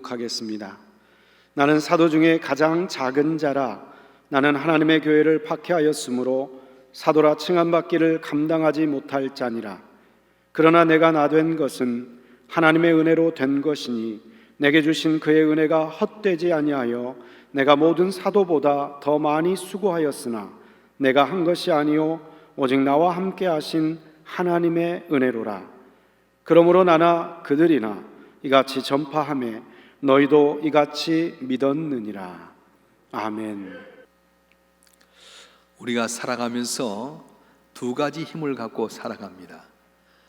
교독하겠습니다. 나는 사도 중에 가장 작은 자라. 나는 하나님의 교회를 박해하였으므로 사도라 칭함받기를 감당하지 못할 자니라. 그러나 내가 나된 것은 하나님의 은혜로 된 것이니 내게 주신 그의 은혜가 헛되지 아니하여 내가 모든 사도보다 더 많이 수고하였으나 내가 한 것이 아니요 오직 나와 함께 하신 하나님의 은혜로라. 그러므로 나나 그들이나 이같이 전파하매 너희도 이같이 믿었느니라. 아멘. 우리가 살아가면서 두 가지 힘을 갖고 살아갑니다.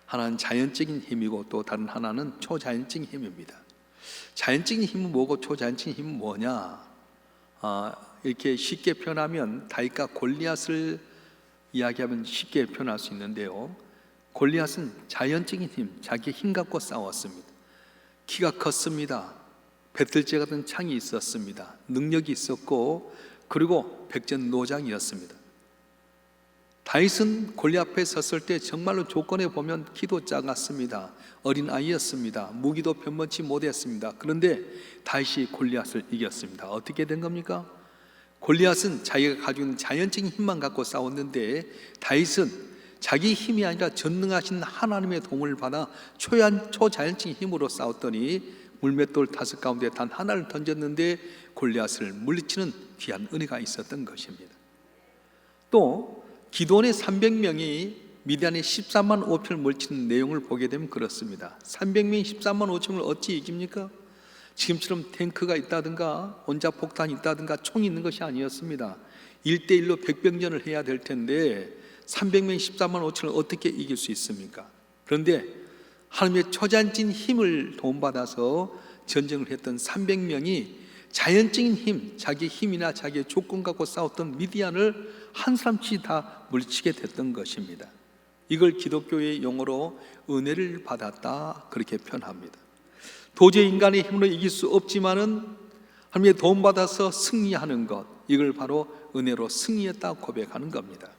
하나는 자연적인 힘이고 또 다른 하나는 초자연적인 힘입니다. 자연적인 힘은 뭐고 초자연적인 힘은 뭐냐? 이렇게 쉽게 표현하면 다윗과 골리앗을 이야기하면 쉽게 표현할 수 있는데요, 골리앗은 자연적인 힘, 자기 힘 갖고 싸웠습니다. 키가 컸습니다. 배틀제 같은 창이 있었습니다. 능력이 있었고, 그리고 백전노장이었습니다. 다윗은 골리앗 앞에 섰을 때 정말로 조건에 보면 키도 작았습니다. 어린 아이였습니다. 무기도 변변치 못했습니다. 그런데 다윗이 골리앗을 이겼습니다. 어떻게 된 겁니까? 골리앗은 자기가 가지고 있는 자연적인 힘만 갖고 싸웠는데 다윗은 자기 힘이 아니라 전능하신 하나님의 도움을 받아 초자연적인 힘으로 싸웠더니 물맷돌 5 가운데 단 하나를 던졌는데 골리앗을 물리치는 귀한 은혜가 있었던 것입니다. 또 기드온의 300명이 미디안의 14만 5천을 물리치는 내용을 보게 되면 그렇습니다. 300명이 14만 5천을 어찌 이깁니까? 지금처럼 탱크가 있다든가 원자폭탄이 있다든가 총이 있는 것이 아니었습니다. 1대1로 백병전을 해야 될 텐데 300명이 14만 5천을 어떻게 이길 수 있습니까? 그런데 하나님의 초자연적인 힘을 도움받아서 전쟁을 했던 300명이 자연적인 힘, 자기 힘이나 자기의 조건 갖고 싸웠던 미디안을 한 사람씩 다 물리치게 됐던 것입니다. 이걸 기독교의 용어로 은혜를 받았다, 그렇게 표현합니다. 도저히 인간의 힘으로 이길 수 없지만은 하나님의 도움받아서 승리하는 것, 이걸 바로 은혜로 승리했다 고백하는 겁니다.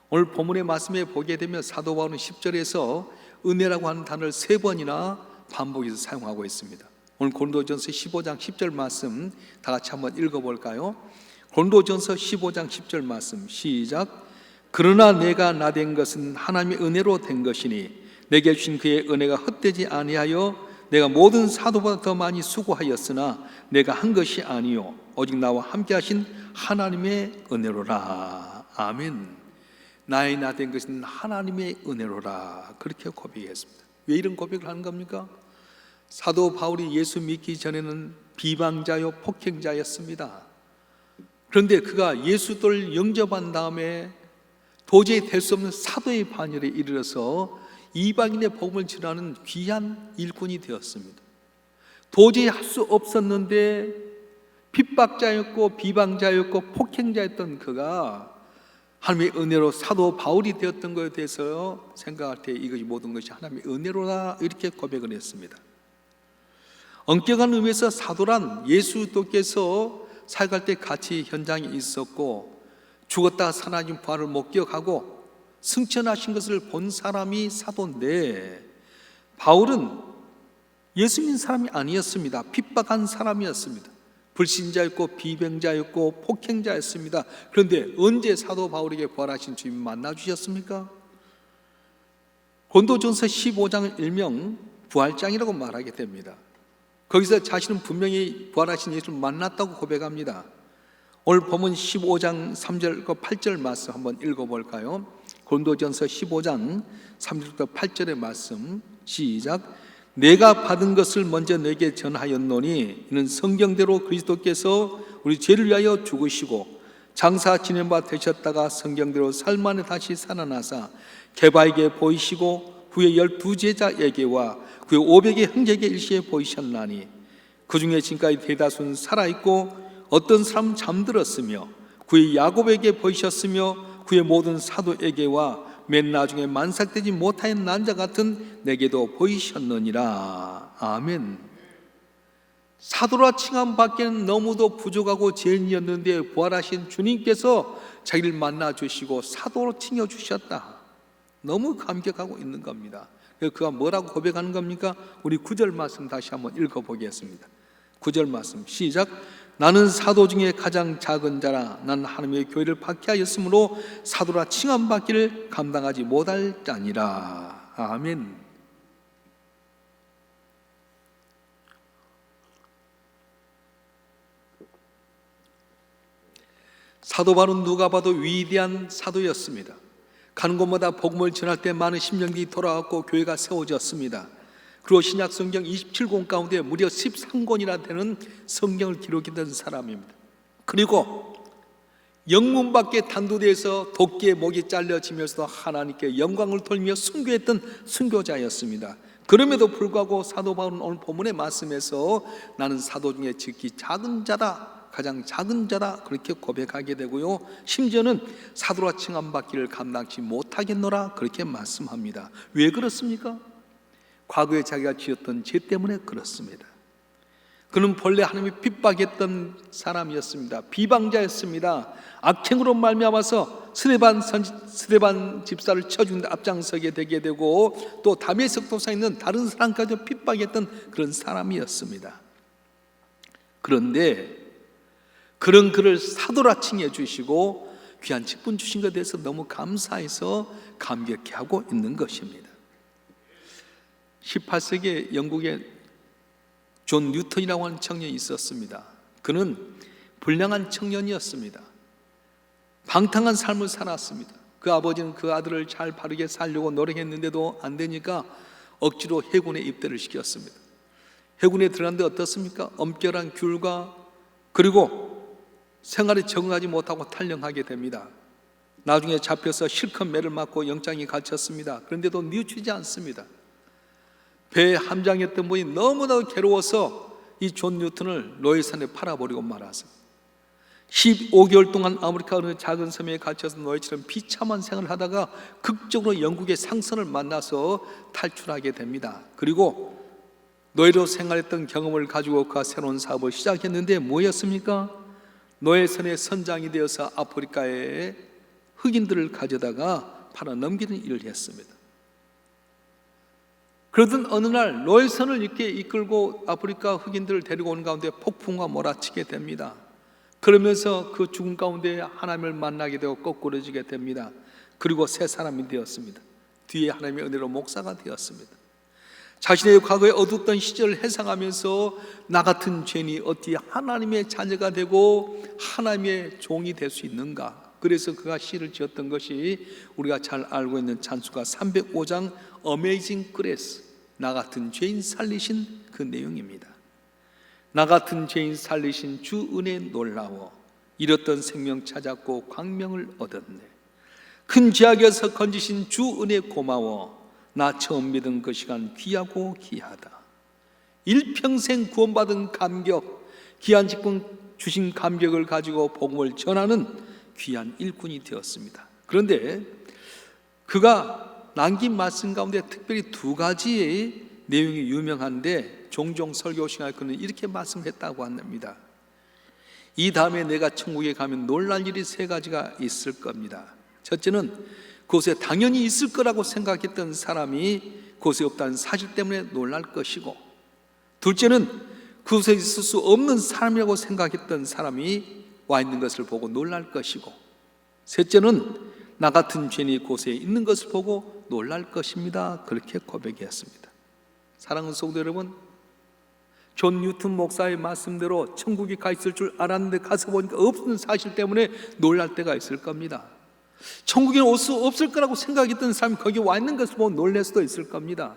오늘 본문의 말씀에 보게 되면 사도 바울은 10절에서 은혜라고 하는 단어를 3번이나 반복해서 사용하고 있습니다. 오늘 고린도전서 15장 10절 말씀 다 같이 한번 읽어볼까요? 고린도전서 15장 10절 말씀 시작. 그러나 내가 나된 것은 하나님의 은혜로 된 것이니 내게 주신 그의 은혜가 헛되지 아니하여 내가 모든 사도보다 더 많이 수고하였으나 내가 한 것이 아니요 오직 나와 함께 하신 하나님의 은혜로라. 아멘. 나의 나된 것은 하나님의 은혜로라, 그렇게 고백했습니다. 왜 이런 고백을 하는 겁니까? 사도 바울이 예수 믿기 전에는 비방자요 폭행자였습니다. 그런데 그가 예수를 영접한 다음에 도저히 될 수 없는 사도의 반열에 이르러서 이방인의 복음을 전하는 귀한 일꾼이 되었습니다. 도저히 할 수 없었는데 핍박자였고 비방자였고 폭행자였던 그가 하나님의 은혜로 사도 바울이 되었던 것에 대해서 생각할 때 이것이 모든 것이 하나님의 은혜로다, 이렇게 고백을 했습니다. 엄격한 의미에서 사도란 예수께서 사역할 때 같이 현장에 있었고 죽었다 살아나신 부활을 목격하고 승천하신 것을 본 사람이 사도인데, 바울은 예수 믿는 사람이 아니었습니다. 핍박한 사람이었습니다. 불신자였고 비병자였고 폭행자였습니다. 그런데 언제 사도 바울에게 부활하신 주님 만나 주셨습니까? 고린도전서 15장을 일명 부활장이라고 말하게 됩니다. 거기서 자신은 분명히 부활하신 예수를 만났다고 고백합니다. 오늘 본문 15장 3절과 8절 말씀 한번 읽어볼까요? 고린도전서 15장 3절부터 8절의 말씀 시작. 내가 받은 것을 먼저 내게 전하였노니 이는 성경대로 그리스도께서 우리 죄를 위하여 죽으시고 장사 지낸 바 되셨다가 성경대로 살만에 다시 살아나사 게바에게 보이시고 후에 12제자에게와 후에 500의 형제에게 일시에 보이셨나니 그 중에 지금까지 대다수는 살아있고 어떤 사람은 잠들었으며 후에 야곱에게 보이셨으며 후에 모든 사도에게와 맨 나중에 만삭되지 못하는 난자 같은 내게도 보이셨느니라. 아멘. 사도라 칭함받기에는 너무도 부족하고 죄인이었는데 부활하신 주님께서 자기를 만나주시고 사도로 칭해주셨다. 너무 감격하고 있는 겁니다. 그가 뭐라고 고백하는 겁니까? 우리 9절 말씀 다시 한번 읽어보겠습니다. 9절 말씀 시작. 나는 사도 중에 가장 작은 자라. 나는 하나님의 교회를 박해하였으므로 사도라 칭함받기를 감당하지 못할 자니라. 아멘. 사도 바울은 누가 봐도 위대한 사도였습니다. 가는 곳마다 복음을 전할 때 많은 심령들이 돌아왔고 교회가 세워졌습니다. 그리고 신약 성경 27권 가운데 무려 13권이나 되는 성경을 기록했던 사람입니다. 그리고 영문 밖에 단도대에서 도끼의 목이 잘려지면서도 하나님께 영광을 돌리며 순교했던 순교자였습니다. 그럼에도 불구하고 사도 바울은 오늘 본문의 말씀에서 나는 사도 중에 지극히 작은 자다, 가장 작은 자다 그렇게 고백하게 되고요, 심지어는 사도라 칭함받기를 감당치 못하겠노라 그렇게 말씀합니다. 왜 그렇습니까? 과거에 자기가 지었던 죄 때문에 그렇습니다. 그는 본래 하나님이 핍박했던 사람이었습니다. 비방자였습니다. 악행으로 말미암아서 스데반 집사를 쳐준 데 앞장서게 되게 되고 또 다메섹 도상에 있는 다른 사람까지 핍박했던 그런 사람이었습니다. 그런데 그런 그를 사도라 칭해 주시고 귀한 직분 주신 것에 대해서 너무 감사해서 감격해 하고 있는 것입니다. 18세기에 영국에 존 뉴턴이라고 하는 청년이 있었습니다. 그는 불량한 청년이었습니다. 방탕한 삶을 살았습니다. 그 아버지는 그 아들을 잘 바르게 살려고 노력했는데도 안 되니까 억지로 해군에 입대를 시켰습니다. 해군에 들어갔는데 어떻습니까? 엄결한 귤과 그리고 생활에 적응하지 못하고 탈영하게 됩니다. 나중에 잡혀서 실컷 매를 맞고 영장이 갇혔습니다. 그런데도 뉘우치지 않습니다. 배에 함장했던 분이 너무나도 괴로워서 이 존 뉴턴을 노예산에 팔아버리고 말았습니다. 15개월 동안 아메리카 어느 작은 섬에 갇혀서 노예처럼 비참한 생활을 하다가 극적으로 영국의 상선을 만나서 탈출하게 됩니다. 그리고 노예로 생활했던 경험을 가지고 그가 새로운 사업을 시작했는데 뭐였습니까? 노예선의 선장이 되어서 아프리카의 흑인들을 가져다가 팔아 넘기는 일을 했습니다. 그러던 어느 날 노예선을 이렇게 이끌고 아프리카 흑인들을 데리고 오는 가운데 폭풍과 몰아치게 됩니다. 그러면서 그 죽음 가운데 하나님을 만나게 되고 거꾸러지게 됩니다. 그리고 새 사람이 되었습니다. 뒤에 하나님의 은혜로 목사가 되었습니다. 자신의 과거에 어두웠던 시절을 회상하면서 나 같은 죄인이 어찌 하나님의 자녀가 되고 하나님의 종이 될 수 있는가. 그래서 그가 시를 지었던 것이 우리가 잘 알고 있는 찬수가 305장 Amazing Grace, 나 같은 죄인 살리신 그 내용입니다. 나 같은 죄인 살리신 주 은혜 놀라워 잃었던 생명 찾았고 광명을 얻었네. 큰 죄악에서 건지신 주 은혜 고마워 나 처음 믿은 그 시간 귀하고 귀하다. 일평생 구원받은 감격, 귀한 직분 주신 감격을 가지고 복음을 전하는 귀한 일꾼이 되었습니다. 그런데 그가 남긴 말씀 가운데 특별히 두 가지의 내용이 유명한데 종종 설교 시간에 그는 이렇게 말씀했다고 합니다. 이 다음에 내가 천국에 가면 놀랄 일이 세 가지가 있을 겁니다. 첫째는 그곳에 당연히 있을 거라고 생각했던 사람이 그곳에 없다는 사실 때문에 놀랄 것이고, 둘째는 그곳에 있을 수 없는 사람이라고 생각했던 사람이 와 있는 것을 보고 놀랄 것이고, 셋째는 나 같은 죄인이 그곳에 있는 것을 보고 놀랄 것입니다. 그렇게 고백했습니다. 사랑하는 성도 여러분, 존 뉴턴 목사의 말씀대로 천국에 가 있을 줄 알았는데 가서 보니까 없는 사실 때문에 놀랄 때가 있을 겁니다. 천국에 올 수 없을 거라고 생각했던 사람이 거기 와 있는 것을 보고 놀랄 수도 있을 겁니다.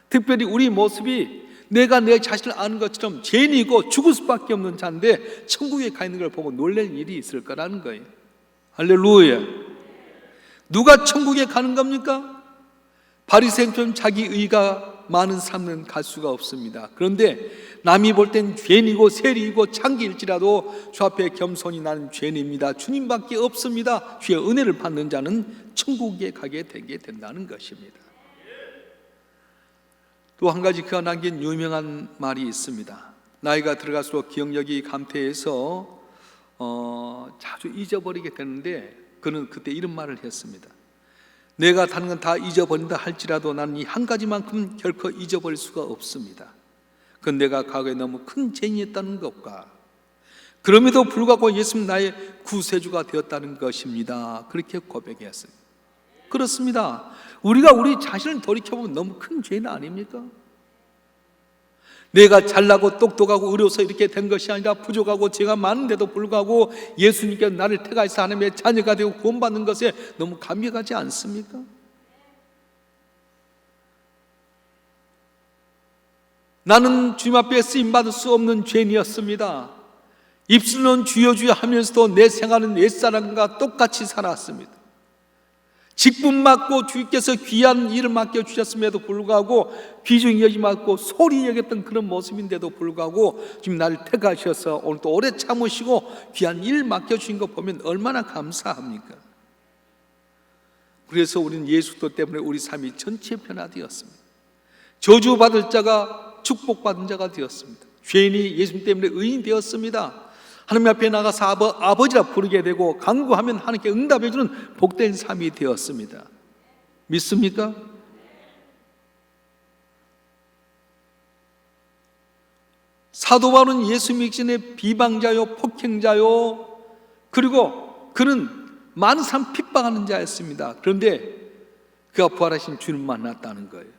특별히 우리 모습이 내가 내 자신을 아는 것처럼 죄인이고 죽을 수밖에 없는 자인데 천국에 가 있는 걸 보고 놀랄 일이 있을 거라는 거예요. 할렐루야. 누가 천국에 가는 겁니까? 바리새인처럼 자기 의가 많은 사람은 갈 수가 없습니다. 그런데 남이 볼 땐 죄인이고 세리이고 창기일지라도 주 앞에 겸손히 나는 죄인입니다, 주님밖에 없습니다, 주의 은혜를 받는 자는 천국에 가게 되게 된다는 것입니다. 또 한 가지 그가 남긴 유명한 말이 있습니다. 나이가 들어갈수록 기억력이 감퇴해서 자주 잊어버리게 되는데 그는 그때 이런 말을 했습니다. 내가 다른 건 다 잊어버린다 할지라도 나는 이 한 가지만큼 결코 잊어버릴 수가 없습니다. 그건 내가 과거에 너무 큰 죄인이었다는 것과 그럼에도 불구하고 예수님 나의 구세주가 되었다는 것입니다. 그렇게 고백했어요. 그렇습니다. 우리가 우리 자신을 돌이켜보면 너무 큰 죄인 아닙니까? 내가 잘나고 똑똑하고 의로서 이렇게 된 것이 아니라 부족하고 죄가 많은데도 불구하고 예수님께 나를 택하여서 하나님의 자녀가 되고 구원받는 것에 너무 감격하지 않습니까? 나는 주님 앞에 쓰임받을 수 없는 죄인이었습니다. 입술로는 주여 주여 하면서도 내 생활은 옛사람과 똑같이 살았습니다. 직분 맡고 주께서 귀한 일을 맡겨주셨음에도 불구하고 귀중히 여기지 않고 소리 여겼던 그런 모습인데도 불구하고 지금 나를 택하셔서 오늘 또 오래 참으시고 귀한 일 맡겨주신 거 보면 얼마나 감사합니까? 그래서 우리는 예수 때문에 우리 삶이 전체 변화되었습니다. 저주받을 자가 축복받은 자가 되었습니다. 죄인이 예수님 때문에 의인 되었습니다. 하나님 앞에 나가서 아버지라 부르게 되고 간구하면 하나님께 응답해 주는 복된 삶이 되었습니다. 믿습니까? 사도 바울은 예수 믿기 전에 비방자요, 폭행자요, 그리고 그는 많은 사람 핍박하는 자였습니다. 그런데 그가 부활하신 주님을 만났다는 거예요.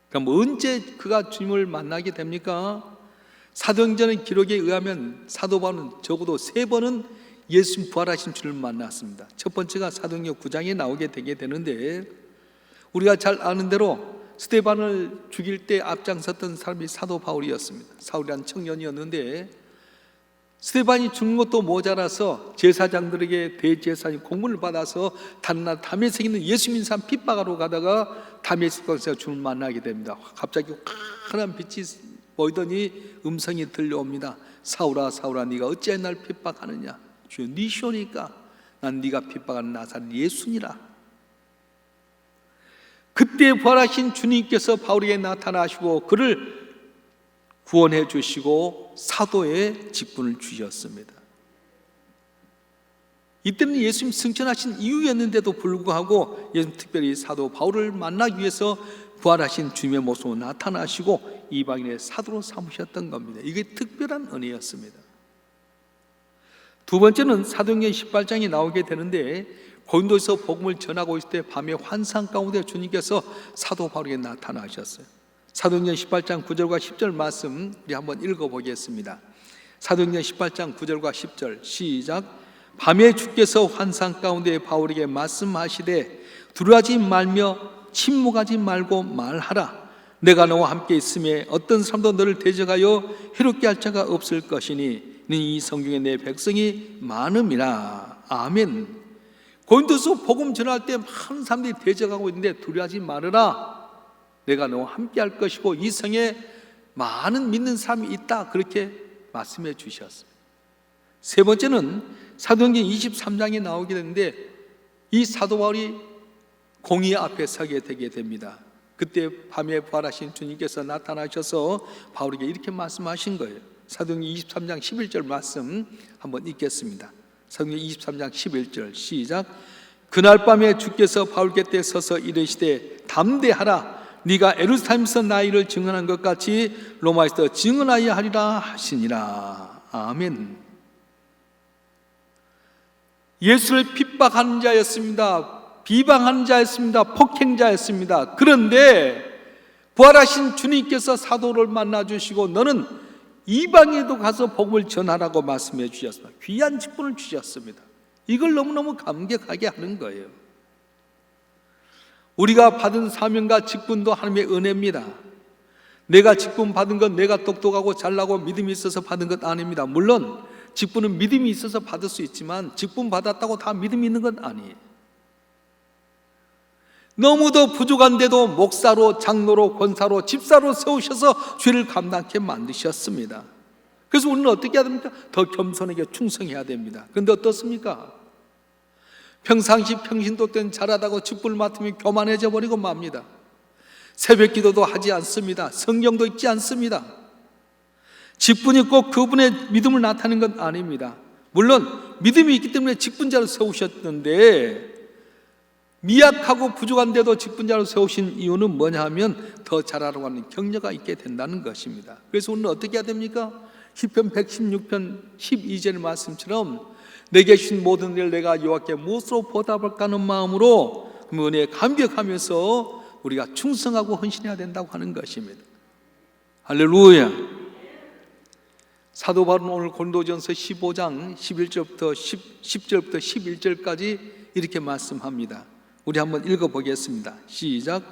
그럼 언제 그가 주님을 만나게 됩니까? 사도행전 기록에 의하면 사도 바울은 적어도 3번은 예수님 부활하신 주를 만났습니다. 첫 번째가 사도행전 9장에 나오게 되게 되는데, 우리가 잘 아는 대로 스데반을 죽일 때 앞장섰던 사람이 사도 바울이었습니다. 사울이라는 청년이었는데 스데반이 죽는 것도 모자라서 제사장들에게 대제사장이 공문을 받아서 다른 나라 다메섹에 있는 예수 믿는 사람 핍박하러 가다가 다메섹에서 주를 만나게 됩니다. 갑자기 환한 빛이 보이더니 음성이 들려옵니다. 사울아 사울아 네가 어찌하여 날 핍박하느냐? 주여 네 시오니까 난 네가 핍박하는 나사렛 예수니라. 그때 부활하신 주님께서 바울에게 나타나시고 그를 구원해 주시고 사도의 직분을 주셨습니다. 이때는 예수님 승천하신 이후였는데도 불구하고 예수님 특별히 사도 바울을 만나기 위해서 부활하신 주님의 모습으로 나타나시고 이방인의 사도로 삼으셨던 겁니다. 이게 특별한 은혜였습니다. 두 번째는 사도행전 18장이 나오게 되는데, 고린도에서 복음을 전하고 있을 때 밤에 환상 가운데 주님께서 사도 바울에게 나타나셨어요. 사도행전 18장 9절과 10절 말씀 우리 한번 읽어보겠습니다. 사도행전 18장 9절과 10절 시작. 밤에 주께서 환상 가운데 바울에게 말씀하시되 두려워하지 말며 침묵하지 말고 말하라. 내가 너와 함께 있음에 어떤 사람도 너를 대적하여 해롭게 할 자가 없을 것이니 이 성경에 내 백성이 많음이라. 아멘. 고린도서 복음 전할 때 많은 사람들이 대적하고 있는데 두려워하지 말아라. 내가 너와 함께 할 것이고 이 성에 많은 믿는 사람이 있다. 그렇게 말씀해 주셨어요. 세 번째는 사도행전 23장에 나오게 되는데, 이 사도 바울이 공의 앞에 서게 되게 됩니다. 그때 밤에 부활하신 주님께서 나타나셔서 바울에게 이렇게 말씀하신 거예요. 사도행전 23장 11절 말씀 한번 읽겠습니다. 사도행전 23장 11절 시작. 그날 밤에 주께서 바울 곁에 서서 이르시되 담대하라. 네가 에루살렘에서 나 일을 증언한 것 같이 로마에서 증언하여 하리라 하시니라. 아멘. 예수를 핍박하는 자였습니다. 비방하는 자였습니다. 폭행자였습니다. 그런데 부활하신 주님께서 사도를 만나주시고 너는 이방에도 가서 복음을 전하라고 말씀해 주셨습니다. 귀한 직분을 주셨습니다. 이걸 너무너무 감격하게 하는 거예요. 우리가 받은 사명과 직분도 하나님의 은혜입니다. 내가 직분 받은 건 내가 똑똑하고 잘나고 믿음이 있어서 받은 것 아닙니다. 물론 직분은 믿음이 있어서 받을 수 있지만 직분 받았다고 다 믿음이 있는 건 아니에요. 너무도 부족한데도 목사로, 장로로, 권사로, 집사로 세우셔서 죄를 감당케 만드셨습니다. 그래서 우리는 어떻게 해야 됩니까? 더 겸손하게 충성해야 됩니다. 그런데 어떻습니까? 평상시 평신도때는 잘하다고 직분을 맡으면 교만해져 버리고 맙니다. 새벽 기도도 하지 않습니다. 성경도 읽지 않습니다. 직분이 꼭 그분의 믿음을 나타내는 건 아닙니다. 물론 믿음이 있기 때문에 직분자를 세우셨는데 미약하고 부족한데도 직분자로 세우신 이유는 뭐냐 하면 더 잘하라고 하는 격려가 있게 된다는 것입니다. 그래서 우리는 어떻게 해야 됩니까? 시편 116편 12절 말씀처럼 내게 주신 모든 일을 내가 여호와께 무엇으로 보답할까 하는 마음으로 그 은혜에 감격하면서 우리가 충성하고 헌신해야 된다고 하는 것입니다. 할렐루야. 사도 바울은 오늘 고린도전서 15장 11절부터 10절부터 11절까지 이렇게 말씀합니다. 우리 한번 읽어보겠습니다. 시작.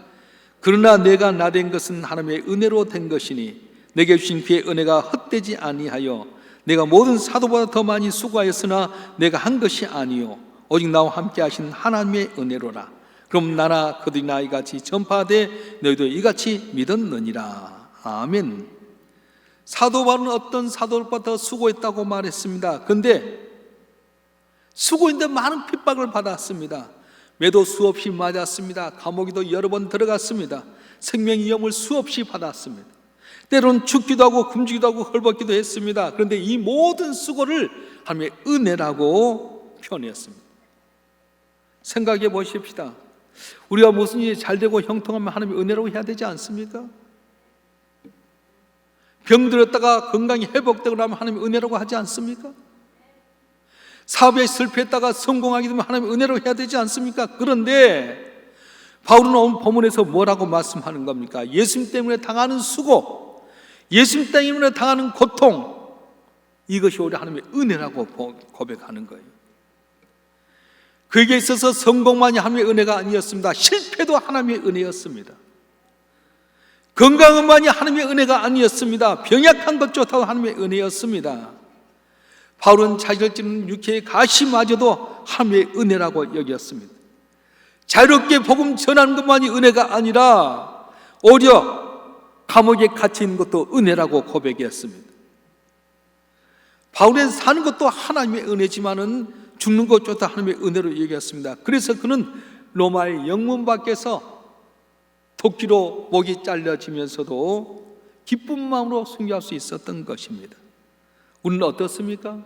그러나 내가 나된 것은 하나님의 은혜로 된 것이니 내게 주신 그의 은혜가 헛되지 아니하여 내가 모든 사도보다 더 많이 수고하였으나 내가 한 것이 아니요 오직 나와 함께 하신 하나님의 은혜로라. 그럼 나나 그들이 나 이같이 전파하되 너희도 이같이 믿었느니라. 아멘. 사도 바울은 어떤 사도보다 더 수고했다고 말했습니다. 그런데 수고했는데 많은 핍박을 받았습니다. 매도 수없이 맞았습니다. 감옥에도 여러 번 들어갔습니다. 생명 위험을 수없이 받았습니다. 때로는 죽기도 하고 굶주기도 하고 헐벗기도 했습니다. 그런데 이 모든 수고를 하나님의 은혜라고 표현했습니다. 생각해 보십시다. 우리가 무슨 일이 잘 되고 형통하면 하나님의 은혜라고 해야 되지 않습니까? 병들었다가 건강이 회복되고 나면 하나님의 은혜라고 하지 않습니까? 사업에 실패했다가 성공하게 되면 하나님의 은혜로 해야 되지 않습니까? 그런데 바울은 오늘 본문에서 뭐라고 말씀하는 겁니까? 예수님 때문에 당하는 수고, 예수님 때문에 당하는 고통, 이것이 우리 하나님의 은혜라고 고백하는 거예요. 그에게 있어서 성공만이 하나님의 은혜가 아니었습니다. 실패도 하나님의 은혜였습니다. 건강만이 하나님의 은혜가 아니었습니다. 병약한 것조차도 하나님의 은혜였습니다. 바울은 자기를 찌르는 육체의 가시마저도 하나님의 은혜라고 여겼습니다. 자유롭게 복음 전하는 것만이 은혜가 아니라 오히려 감옥에 갇혀 있는 것도 은혜라고 고백했습니다. 바울은 사는 것도 하나님의 은혜지만은 죽는 것조차 하나님의 은혜로 여겼습니다. 그래서 그는 로마의 영문 밖에서 도끼로 목이 잘려지면서도 기쁜 마음으로 순교할 수 있었던 것입니다. 우리는 어떻습니까?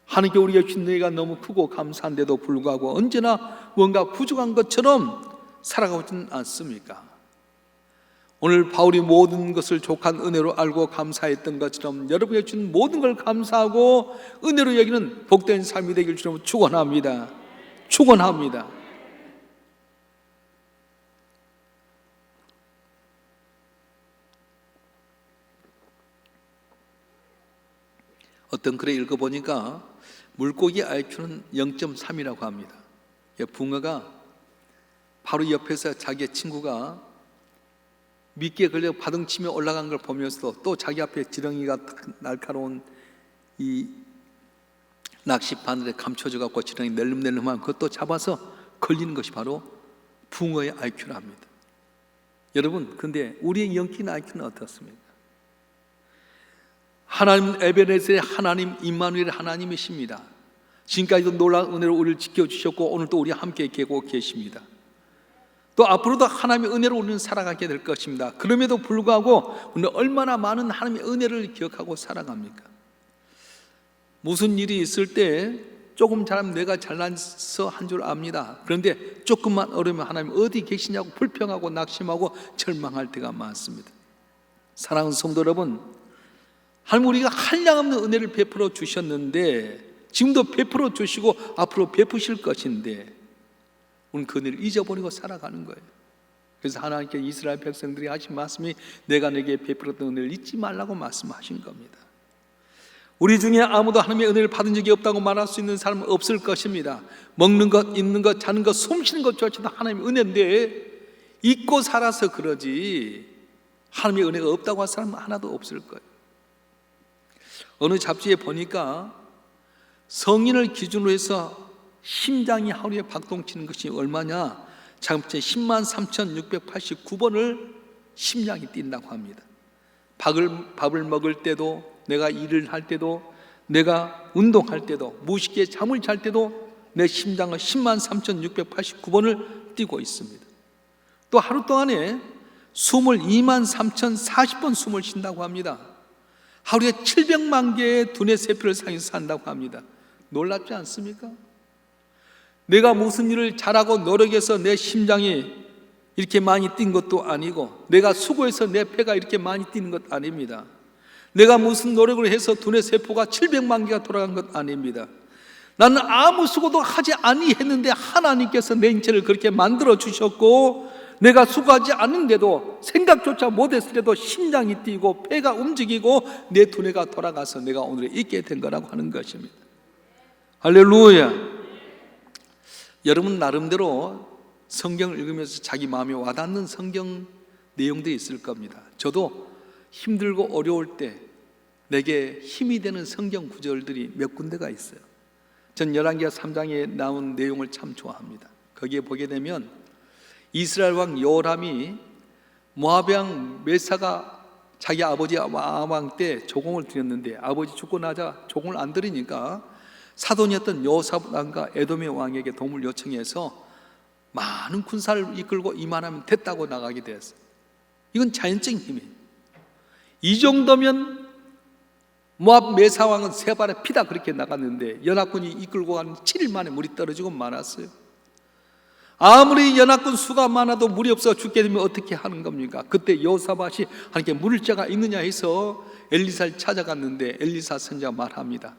하나님께 우리가 주신 은혜가 너무 크고 감사한데도 불구하고 언제나 뭔가 부족한 것처럼 살아가고 있지는 않습니까? 오늘 바울이 모든 것을 족한 은혜로 알고 감사했던 것처럼 여러분에게 준 모든 걸 감사하고 은혜로 여기는 복된 삶이 되길 주로 축원합니다. 축원합니다. 어떤 글에 읽어보니까 물고기 IQ는 0.3이라고 합니다. 붕어가 바로 옆에서 자기의 친구가 미끼에 걸려 바둥치며 올라간 걸 보면서도 또 자기 앞에 지렁이가 날카로운 이 낚시 바늘에 감춰져 갖고 지렁이 낼름낼름한 그것도 잡아서 걸리는 것이 바로 붕어의 IQ랍니다. 여러분, 근데 우리의 영적인 IQ는 어떻습니까? 하나님 에베네셀의 하나님 임마누엘 하나님이십니다. 지금까지도 놀라운 은혜로 우리를 지켜주셨고 오늘도 우리와 함께 계고 계십니다. 또 앞으로도 하나님의 은혜로 우리는 살아가게 될 것입니다. 그럼에도 불구하고 우리는 얼마나 많은 하나님의 은혜를 기억하고 살아갑니까? 무슨 일이 있을 때 조금 잘하면 내가 잘나서 한 줄 압니다. 그런데 조금만 어려우면 하나님 어디 계시냐고 불평하고 낙심하고 절망할 때가 많습니다. 사랑하는 성도 여러분, 하나님 우리가 한량없는 은혜를 베풀어 주셨는데 지금도 베풀어 주시고 앞으로 베푸실 것인데 우리는 그 은혜를 잊어버리고 살아가는 거예요. 그래서 하나님께 이스라엘 백성들이 하신 말씀이 내가 내게 베풀었던 은혜를 잊지 말라고 말씀하신 겁니다. 우리 중에 아무도 하나님의 은혜를 받은 적이 없다고 말할 수 있는 사람은 없을 것입니다. 먹는 것, 입는 것, 자는 것, 숨 쉬는 것조차도 하나님의 은혜인데 잊고 살아서 그러지 하나님의 은혜가 없다고 할 사람은 하나도 없을 거예요. 어느 잡지에 보니까 성인을 기준으로 해서 심장이 하루에 박동치는 것이 얼마냐? 작업체 103,689번을 심장이 뛴다고 합니다. 밥을 먹을 때도, 내가 일을 할 때도, 내가 운동할 때도, 무식에 잠을 잘 때도 내 심장은 103,689번을 뛰고 있습니다. 또 하루 동안에 숨을 23,040번 숨을 쉰다고 합니다. 하루에 700만 개의 두뇌 세포를 사용해서 산다고 합니다. 놀랍지 않습니까? 내가 무슨 일을 잘하고 노력해서 내 심장이 이렇게 많이 뛴 것도 아니고, 내가 수고해서 내 폐가 이렇게 많이 뛰는 것 아닙니다. 내가 무슨 노력을 해서 두뇌 세포가 700만 개가 돌아간 것 아닙니다. 나는 아무 수고도 하지 아니했는데 하나님께서 내 인체를 그렇게 만들어 주셨고, 내가 수고하지 않은데도, 생각조차 못했을 때도 심장이 뛰고 폐가 움직이고 내 두뇌가 돌아가서 내가 오늘 있게 된 거라고 하는 것입니다. 할렐루야. 여러분 나름대로 성경을 읽으면서 자기 마음에 와닿는 성경 내용들이 있을 겁니다. 저도 힘들고 어려울 때 내게 힘이 되는 성경 구절들이 몇 군데가 있어요. 전 열왕기하 3장에 나온 내용을 참 좋아합니다. 거기에 보게 되면 이스라엘 왕 여호람이 모압 왕 멜사가 자기 아버지 왕 때 조공을 드렸는데, 아버지 죽고 나자 조공을 안 드리니까 사돈이었던 여호사밧 왕과 에돔의 왕에게 도움을 요청해서 많은 군사를 이끌고 이만하면 됐다고 나가게 되었어요. 이건 자연적인 힘이에요. 이 정도면 모압 멜사 왕은 세 발의 피다 그렇게 나갔는데 연합군이 이끌고 가는 7일 만에 물이 떨어지고 말았어요. 아무리 연합군 수가 많아도 물이 없어 죽게 되면 어떻게 하는 겁니까? 그때 여호사밧이 하나님께 물을 자가 있느냐 해서 엘리사를 찾아갔는데 엘리사 선지자가 말합니다.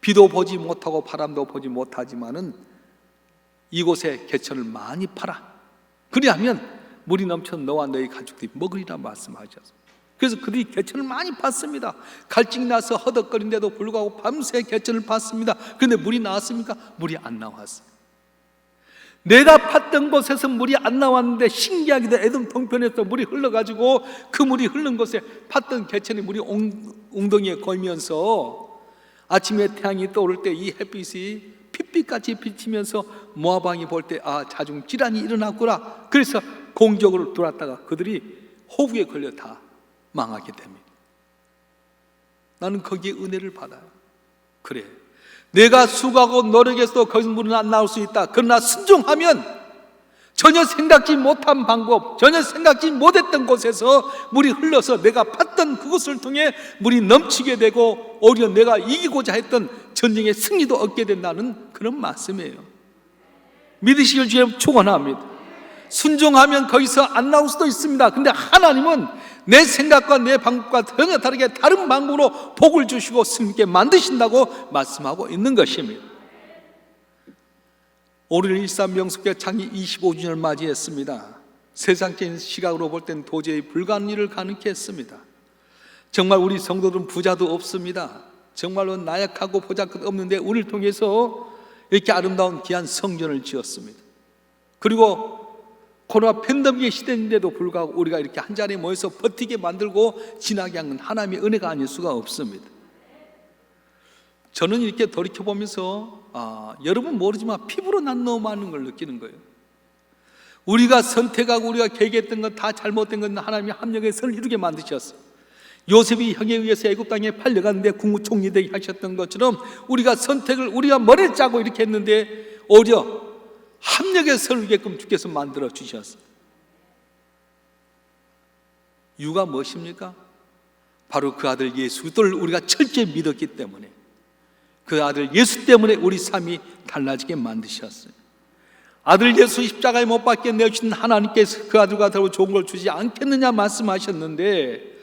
비도 보지 못하고 바람도 보지 못하지만은 이곳에 개천을 많이 팔아. 그리하면 물이 넘쳐 너와 너희 가족들이 먹으리라 말씀하셨습니다. 그래서 그들이 개천을 많이 팠습니다. 갈증이 나서 허덕거린데도 불구하고 밤새 개천을 팠습니다. 그런데 물이 나왔습니까? 물이 안 나왔어요. 내가 팠던 곳에서 물이 안 나왔는데 신기하게도 에돔 동편에서 물이 흘러가지고 그 물이 흐른 곳에 팠던 개천의 물이 웅덩이에 걸면서 아침에 태양이 떠오를 때 이 햇빛이 핏빛같이 비치면서 모압 왕이 볼 때 자중 질환이 일어났구나. 그래서 공격으로 들어왔다가 그들이 호국에 걸려 다 망하게 됩니다. 나는 거기에 은혜를 받아요. 그래, 내가 수고하고 노력해서도 거기서 물은 안 나올 수 있다. 그러나 순종하면 전혀 생각지 못한 방법, 전혀 생각지 못했던 곳에서 물이 흘러서 내가 팠던 그곳을 통해 물이 넘치게 되고 오히려 내가 이기고자 했던 전쟁의 승리도 얻게 된다는 그런 말씀이에요. 믿으시길 주님 축원합니다. 순종하면 거기서 안 나올 수도 있습니다. 근데 하나님은 내 생각과 내 방법과 전혀 다르게 다른 방법으로 복을 주시고 승리게 만드신다고 말씀하고 있는 것입니다. 올해 일산 명숙회 창립 25주년을 맞이했습니다. 세상적인 시각으로 볼 땐 도저히 불가능한 일을 가능케 했습니다. 정말 우리 성도들은 부자도 없습니다. 정말로 나약하고 보잘것 없는데 우리를 통해서 이렇게 아름다운 귀한 성전을 지었습니다. 그리고 코로나 팬데믹의 시대인데도 불구하고 우리가 이렇게 한 자리에 모여서 버티게 만들고 지나게 한 건 하나님의 은혜가 아닐 수가 없습니다. 저는 이렇게 돌이켜보면서 여러분 모르지만 피부로 난 너무 많은 걸 느끼는 거예요. 우리가 선택하고 우리가 계획했던 건 다 잘못된 건 하나님이 합력의 선을 이루게 만드셨어요. 요셉이 형에 의해서 애굽 땅에 팔려갔는데 국무총리 되게 하셨던 것처럼 우리가 머리를 짜고 이렇게 했는데 오히려 합력의 선을 이루게끔 주께서 만들어 주셨어요. 이유가 무엇입니까? 바로 그 아들 예수 그리스도를 우리가 철저히 믿었기 때문에, 그 아들 예수 때문에 우리 삶이 달라지게 만드셨어요. 아들 예수 십자가에 못 박게 내주신 하나님께서 그 아들과 더불어 좋은 걸 주지 않겠느냐 말씀하셨는데,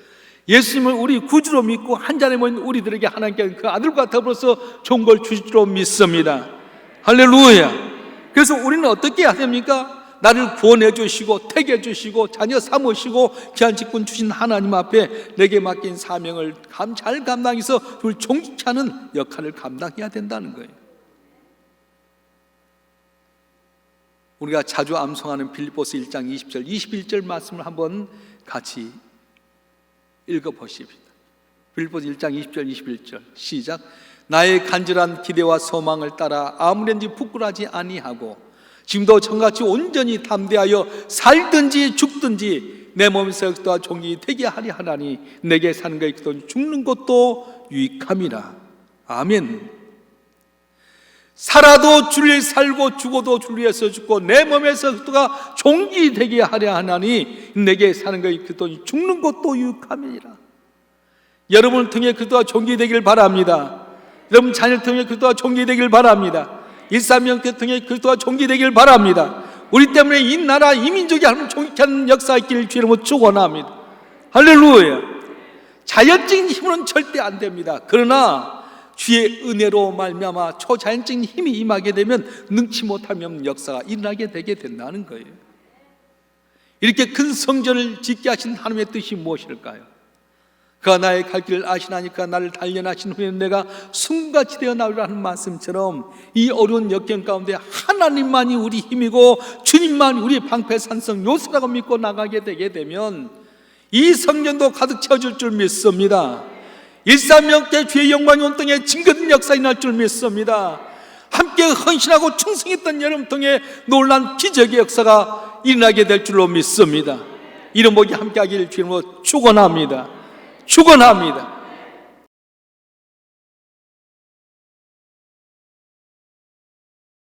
예수님을 우리 구주로 믿고 한 자리에 모인 우리들에게 하나님께서 그 아들과 더불어서 좋은 걸 주실 줄 믿습니다. 할렐루야. 그래서 우리는 어떻게 해야 됩니까? 나를 구원해 주시고 택해 주시고 자녀 삼으시고 귀한 직분 주신 하나님 앞에 내게 맡긴 사명을 잘 감당해서 그걸 종직케 하는 역할을 감당해야 된다는 거예요. 우리가 자주 암송하는 빌립보서 1장 20절 21절 말씀을 한번 같이 읽어보십시다. 빌립보서 1장 20절 21절 시작. 나의 간절한 기대와 소망을 따라 아무런지 부끄러워하지 아니하고 지금도 정같이 온전히 담대하여 살든지 죽든지 내 몸에서 그리스도와 종이 되게 하리 하나니 내게 사는 것이 그리스도 죽는 것도 유익함이라. 아멘. 살아도 주를 살고 죽어도 주를 위해서 죽고 내 몸에서 그리스도가 종이 되게 하려 하나니 내게 사는 것이 그리스도 죽는 것도 유익함이라. 여러분을 통해 그리스도와 종이 되기를 바랍니다. 여러분 자녀를 통해 그리스도와 종이 되기를 바랍니다. 13명태 통해 그리스도가 존귀되길 바랍니다. 우리 때문에 이 나라 이 민족이 하나님 존귀케 하는 역사 있기를 주의 이름으로 축원합니다. 할렐루야. 자연적인 힘으로는 절대 안 됩니다. 그러나 주의 은혜로 말미암아 초자연적인 힘이 임하게 되면 능치 못하면 역사가 일어나게 되게 된다는 거예요. 이렇게 큰 성전을 짓게 하신 하나님의 뜻이 무엇일까요? 그가 나의 갈 길을 아시나니까 나를 단련하신 후에 내가 숨같이 되어 나오리라 하는 말씀처럼 이 어려운 역경 가운데 하나님만이 우리 힘이고 주님만이 우리의 방패산성 요새라고 믿고 나가게 되게 되면 이 성전도 가득 채워줄 줄 믿습니다. 일사명계 주의 영광이 온 땅에 증거된 역사 일어날 줄 믿습니다. 함께 헌신하고 충성했던 여러분 통해 놀란 기적의 역사가 일어나게 될 줄로 믿습니다. 이런 복이 함께 하기를 주님으로 축원합니다. 축원합니다.